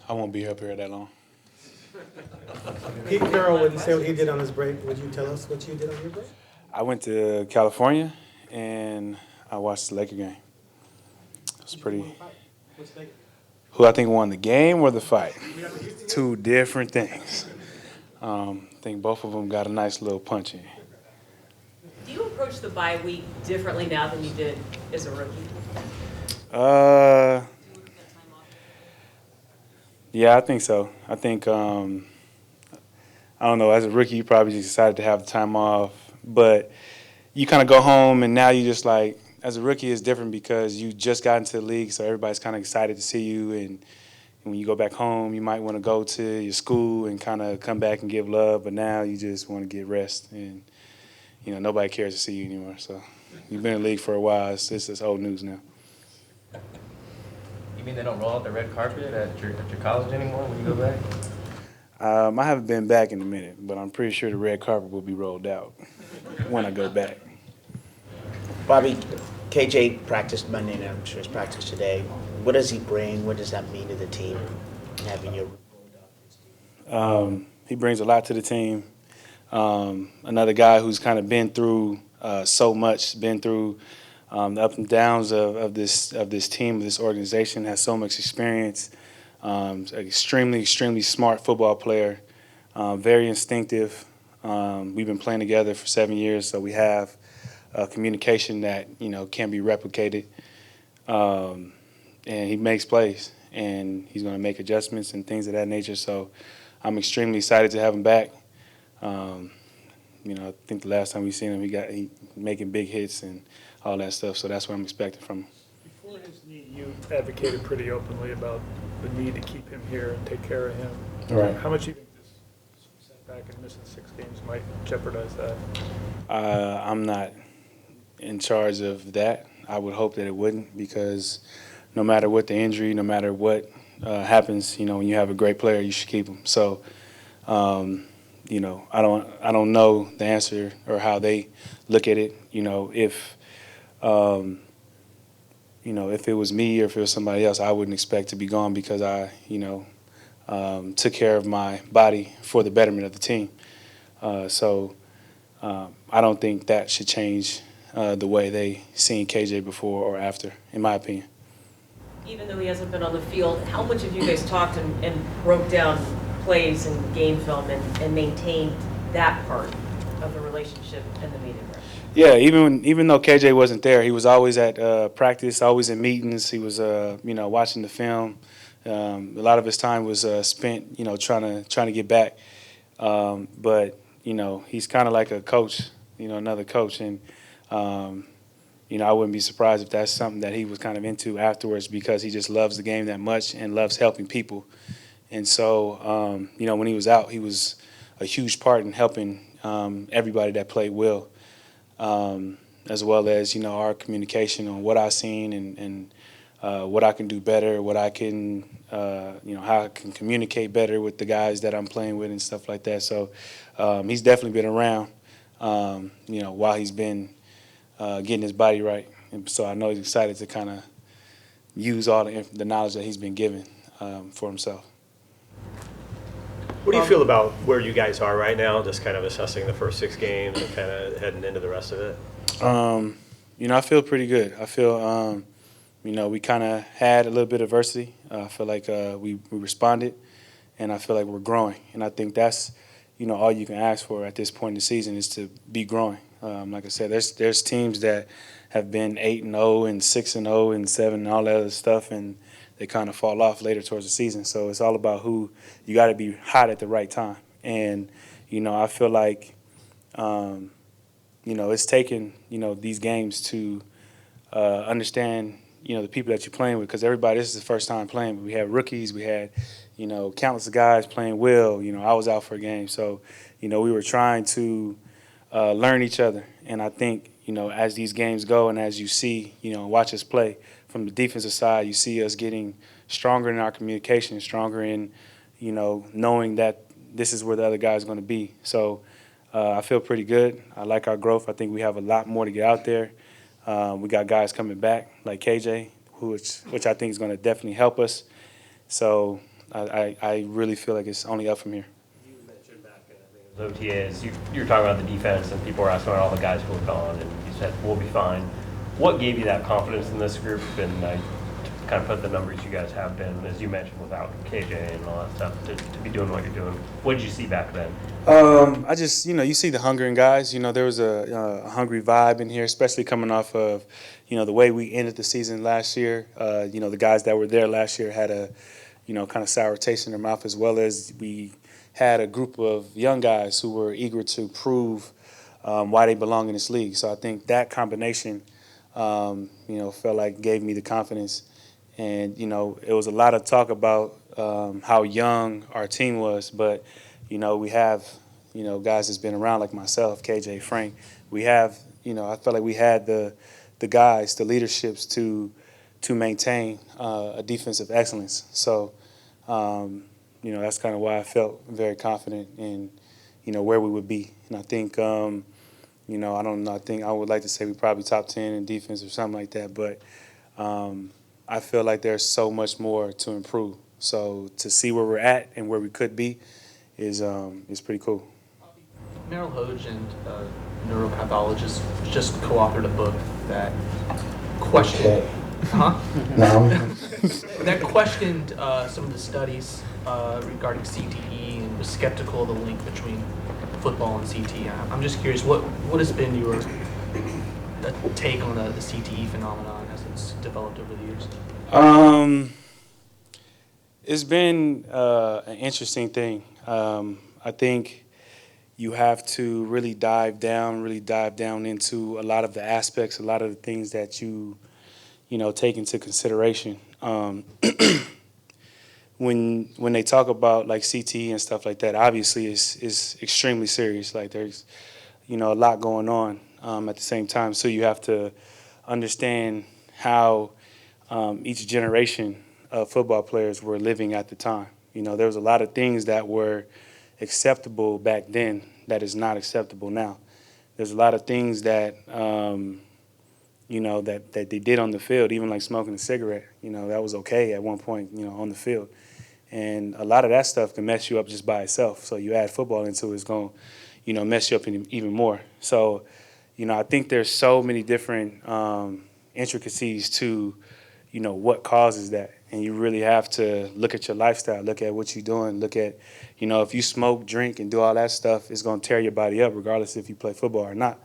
I won't be up here that long. Pete Carroll wouldn't say what he did on his break. Would you tell us what you did on your break? I went to California and I watched the Laker game. It was pretty. Who I think won the game or the fight? Two different things. I think both of them got a nice little punch in. Do you approach the bye week differently now than you did as a rookie? Yeah, I think so. I think I don't know. As a rookie, you probably just decided to have the time off, but you kind of go home and now you just like. As a rookie, it's different because you just got into the league, so everybody's kind of excited to see you. And when you go back home, you might want to go to your school and kind of come back and give love. But now you just want to get rest, and nobody cares to see you anymore. So you've been in the league for a while. It's just old news now. You mean they don't roll out the red carpet at your college anymore when you go back? I haven't been back in a minute, but I'm pretty sure the red carpet will be rolled out when I go back. Bobby, KJ practiced Monday, and I'm sure he's practiced today. What does he bring? What does that mean to the team, having your He brings a lot to the team. Another guy who's kind of been through so much, been through the ups and downs of this team, of this organization, has so much experience. Extremely smart football player, very instinctive. We've been playing together for 7 years, so we have communication that can be replicated. And he makes plays, and he's going to make adjustments and things of that nature. So I'm extremely excited to have him back. I think the last time we seen him, he making big hits and all that stuff. So that's what I'm expecting from him. Before his knee, you advocated pretty openly about the need to keep him here and take care of him. Right. How much do you think this setback and missing 6 games might jeopardize that? I'm not in charge of that. I would hope that it wouldn't, because no matter what the injury, no matter what happens, when you have a great player, you should keep him. So, I don't know the answer or how they look at it. If it was me or if it was somebody else, I wouldn't expect to be gone because I, took care of my body for the betterment of the team. So I don't think that should change the way they seen KJ before or after, in my opinion. Even though he hasn't been on the field, how much have you guys talked and broke down plays and game film and maintained that part of the relationship and the meeting room? Yeah, even though KJ wasn't there, he was always at practice, always in meetings. He was, watching the film. A lot of his time was spent, trying to get back. But he's kind of like a coach, another coach, and I wouldn't be surprised if that's something that he was kind of into afterwards, because he just loves the game that much and loves helping people. And so, when he was out, he was a huge part in helping everybody that played well. As well as our communication on what I've seen and what I can do better, what I can how I can communicate better with the guys that I'm playing with and stuff like that. So he's definitely been around while he's been getting his body right, and so I know he's excited to kind of use all the knowledge that he's been given for himself. What do you feel about where you guys are right now, just kind of assessing the first 6 games and kind of heading into the rest of it? I feel pretty good. I feel, we kind of had a little bit of adversity. I feel like we responded, and I feel like we're growing. And I think that's, all you can ask for at this point in the season is to be growing. Like I said, there's teams that have been 8-0 and 6-0 and 7 and all that other stuff, and they kind of fall off later towards the season. So it's all about who you got to be hot at the right time. And I feel like it's taken these games to understand the people that you're playing with, because everybody, this is the first time playing. We had rookies, we had countless of guys playing well. I was out for a game, so we were trying to learn each other. And I think, as these games go and as you see, watch us play from the defensive side, you see us getting stronger in our communication, stronger in, knowing that this is where the other guy's going to be. So I feel pretty good. I like our growth. I think we have a lot more to get out there. We got guys coming back like KJ, which I think is going to definitely help us. So I really feel like it's only up from here. You mentioned back in, I think it was OTAs, you were talking about the defense, and people were asking about all the guys who were gone, and you said, we'll be fine. What gave you that confidence in this group, and to kind of put the numbers you guys have been, as you mentioned, without KJ and all that stuff, to be doing what you're doing? What did you see back then? I just, you see the hunger in guys. There was a hungry vibe in here, especially coming off of, the way we ended the season last year. The guys that were there last year had a, kind of sour taste in their mouth, as well as we had a group of young guys who were eager to prove why they belong in this league. So I think that combination, felt like gave me the confidence. And, it was a lot of talk about how young our team was, but we have, guys that's been around like myself, KJ, Frank. We have, I felt like we had the guys, the leaderships to maintain a defensive excellence. So, that's kind of why I felt very confident in, where we would be. And I think, I don't know, I think I would like to say we probably top 10 in defense or something like that, but I feel like there's so much more to improve. So to see where we're at and where we could be is pretty cool. Merrill Hoge and neuropathologist just co-authored a book that questioned, that questioned some of the studies regarding CTE and was skeptical of the link between football and CTE. I'm just curious, what has been your take on the CTE phenomenon as it's developed over the years? It's been an interesting thing. I think you have to really dive down into a lot of the aspects, a lot of the things that you take into consideration. When they talk about like CTE and stuff like that, obviously it's extremely serious. Like there's, a lot going on at the same time. So you have to understand how each generation of football players were living at the time. There was a lot of things that were acceptable back then that is not acceptable now. There's a lot of things that, that they did on the field, even like smoking a cigarette, that was okay at one point, on the field. And a lot of that stuff can mess you up just by itself. So you add football into it, it's going to, mess you up even more. So, I think there's so many different intricacies to, what causes that. And you really have to look at your lifestyle, look at what you're doing, look at, if you smoke, drink, and do all that stuff, it's going to tear your body up regardless if you play football or not.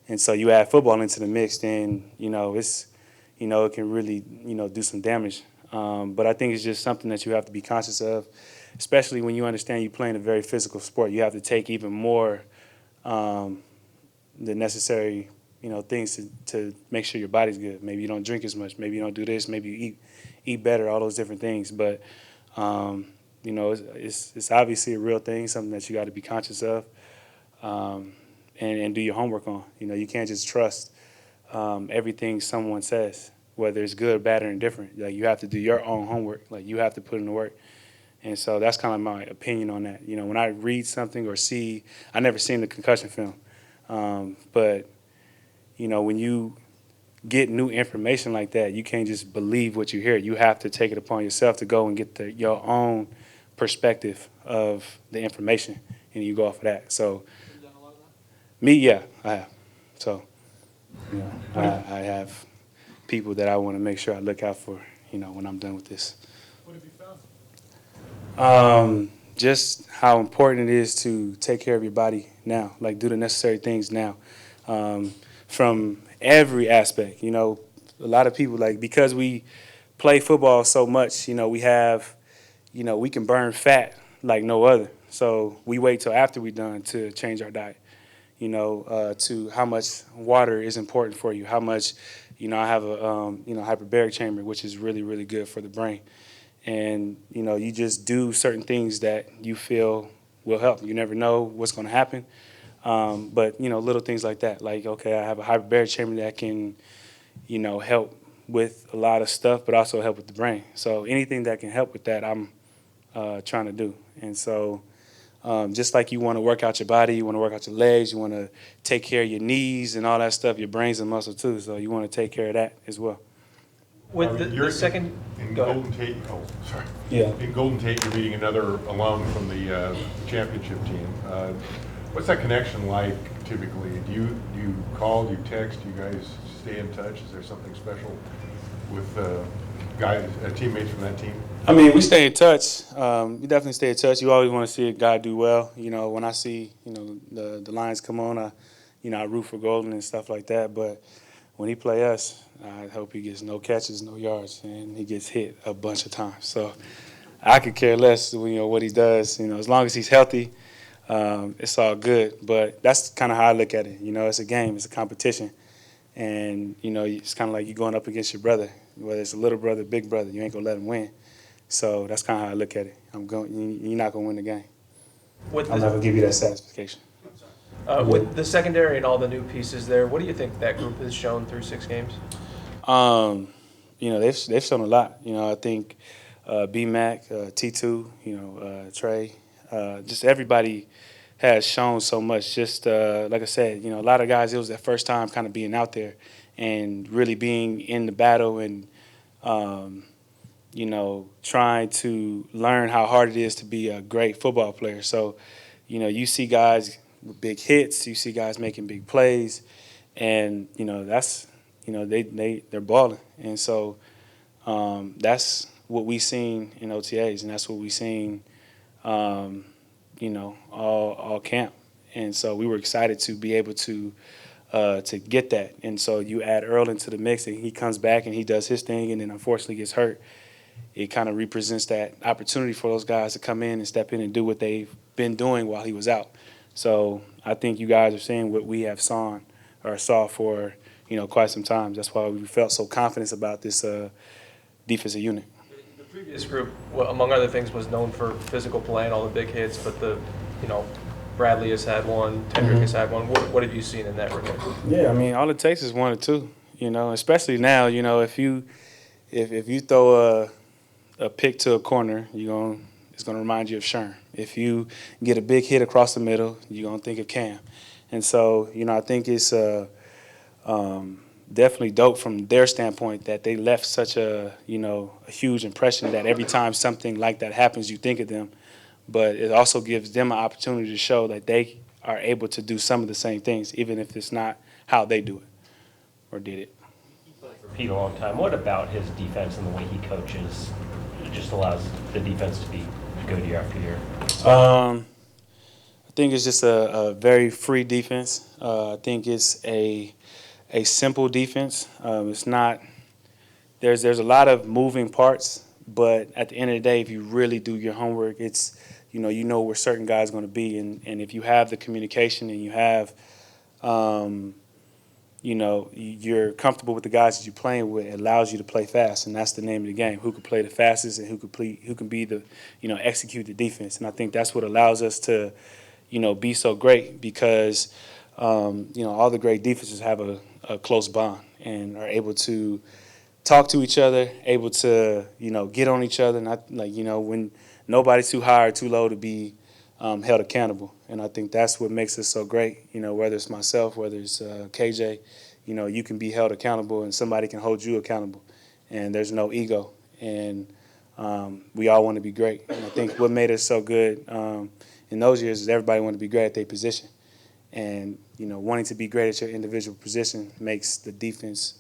And so you add football into the mix, then, it's, it can really, do some damage. But I think it's just something that you have to be conscious of, especially when you understand you're playing a very physical sport. You have to take even more the necessary, things to make sure your body's good. Maybe you don't drink as much. Maybe you don't do this. Maybe you eat better, all those different things. But, it's obviously a real thing, something that you got to be conscious of and do your homework on. You can't just trust everything someone says, whether it's good, bad, or indifferent. Like, you have to do your own homework. Like, you have to put in the work. And so that's kind of my opinion on that. When I read something or see, I never seen the concussion film. But, when you get new information like that, you can't just believe what you hear. You have to take it upon yourself to go and get your own perspective of the information, and you go off of that. So, me, yeah, I have. So, I have people that I want to make sure I look out for, when I'm done with this. What have you found? Just how important it is to take care of your body now, like do the necessary things now, from every aspect. A lot of people, like, because we play football so much, we have, we can burn fat like no other. So we wait till after we're done to change our diet, to how much water is important for you, how much, I have a, hyperbaric chamber, which is really, really good for the brain. And, you just do certain things that you feel will help. You never know what's going to happen. But, little things like that. Like, okay, I have a hyperbaric chamber that can, help with a lot of stuff, but also help with the brain. So anything that can help with that, I'm trying to do. And so just like you want to work out your body, you want to work out your legs, you want to take care of your knees and all that stuff, your brain's a muscle too. So you want to take care of that as well. With You're the second, in go ahead. Golden Tate. Oh, sorry. Yeah. In Golden Tate, you're meeting another alum from the championship team. What's that connection like typically? Do you call? Do you text? Do you guys stay in touch? Is there something special with guys, teammates from that team? I mean, we stay in touch. You definitely stay in touch. You always want to see a guy do well. You know, when I see, the Lions come on, I root for Golden and stuff like that. But when he play us, I hope he gets no catches, no yards, and he gets hit a bunch of times. So I could care less, what he does. As long as he's healthy, it's all good. But that's kind of how I look at it. It's a game, it's a competition, and it's kind of like you going up against your brother, whether it's a little brother, big brother. You ain't gonna let him win. So that's kind of how I look at it. You're not gonna win the game. With I'm not gonna give you that satisfaction. with the secondary and all the new pieces there, what do you think that group has shown through 6 games? They've shown a lot. I think B-Mac, T2, Trey, just everybody has shown so much. Just like I said, a lot of guys, it was their first time kind of being out there and really being in the battle and, trying to learn how hard it is to be a great football player. So, you see guys with big hits, you see guys making big plays, and, that's, they're balling. And so that's what we seen in OTAs, and that's what we seen, all camp. And so we were excited to be able to get that. And so you add Earl into the mix, and he comes back and he does his thing, and then unfortunately gets hurt. It kind of represents that opportunity for those guys to come in and step in and do what they've been doing while he was out. So I think you guys are seeing what we have saw for quite some time. That's why we felt so confident about this defensive unit. The previous group, well, among other things, was known for physical play and all the big hits, but Bradley has had one, Tendrick has had one. What have you seen in that regard? Yeah, I mean, all it takes is 1 or 2. Especially now. If you throw a pick to a corner, it's gonna remind you of Sherm. If you get a big hit across the middle, you're gonna think of Cam. And so, I think it's definitely dope from their standpoint that they left such a huge impression that every time something like that happens, you think of them. But it also gives them an opportunity to show that they are able to do some of the same things, even if it's not how they do it or did it. For Pete a long time. What about his defense and the way he coaches just allows the defense to be good year after year? I think it's just a very free defense. I think it's a simple defense. It's not. There's a lot of moving parts, but at the end of the day, if you really do your homework, it's you know where certain guys are going to be, and if you have the communication and you have, you're comfortable with the guys that you're playing with, it allows you to play fast, and that's the name of the game: who can play the fastest and who can be the execute the defense. And I think that's what allows us to be so great because all the great defenses have a close bond and are able to talk to each other, able to, get on each other, not when nobody's too high or too low to be held accountable. And I think that's what makes us so great, whether it's myself, whether it's KJ, you can be held accountable and somebody can hold you accountable. And there's no ego. And we all want to be great. And I think what made us so good in those years is everybody wanted to be great at their position. And, wanting to be great at your individual position makes the defense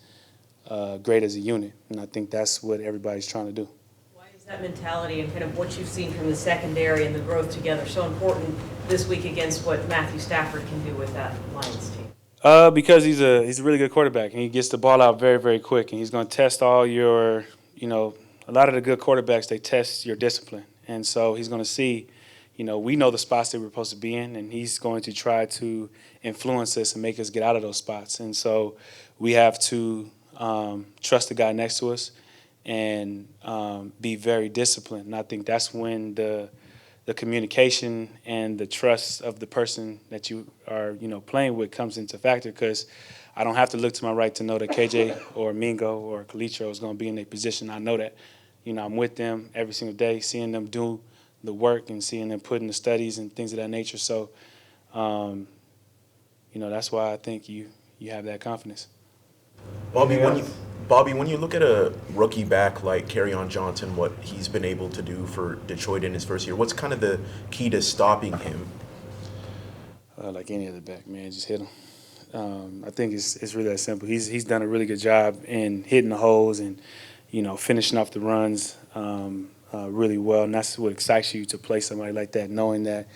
great as a unit. And I think that's what everybody's trying to do. Why is that mentality and kind of what you've seen from the secondary and the growth together so important this week against what Matthew Stafford can do with that Lions team? Because he's a really good quarterback, and he gets the ball out very, very quick, and he's going to test all your, a lot of the good quarterbacks, they test your discipline. And so he's going to see, we know the spots that we're supposed to be in, and he's going to try to influence us and make us get out of those spots. And so we have to trust the guy next to us and be very disciplined. And I think that's when the communication and the trust of the person that you are, playing with comes into factor, because I don't have to look to my right to know that KJ or Mingo or Kalitro is going to be in a position. I know that. I'm with them every single day, seeing them do the work and seeing them put in the studies and things of that nature. So, that's why I think you have that confidence. Bobby, Bobby, when you look at a rookie back like Kerryon Johnson, what he's been able to do for Detroit in his first year, what's kind of the key to stopping him? Like any other back, man, just hit him. I think it's really that simple. He's done a really good job in hitting the holes and, finishing off the runs really well. And that's what excites you to play somebody like that, knowing that,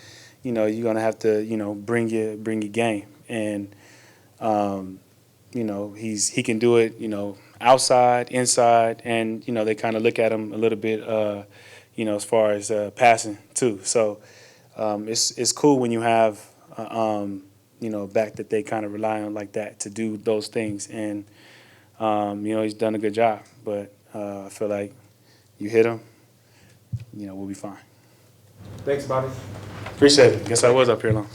you're gonna have to, bring your game. And he can do it, outside, inside, and they kind of look at him a little bit, as far as passing too. So it's cool when you have a back that they kind of rely on like that to do those things. And he's done a good job. But I feel like you hit him, we'll be fine. Thanks, Bobby. Appreciate it. Guess I was up here long.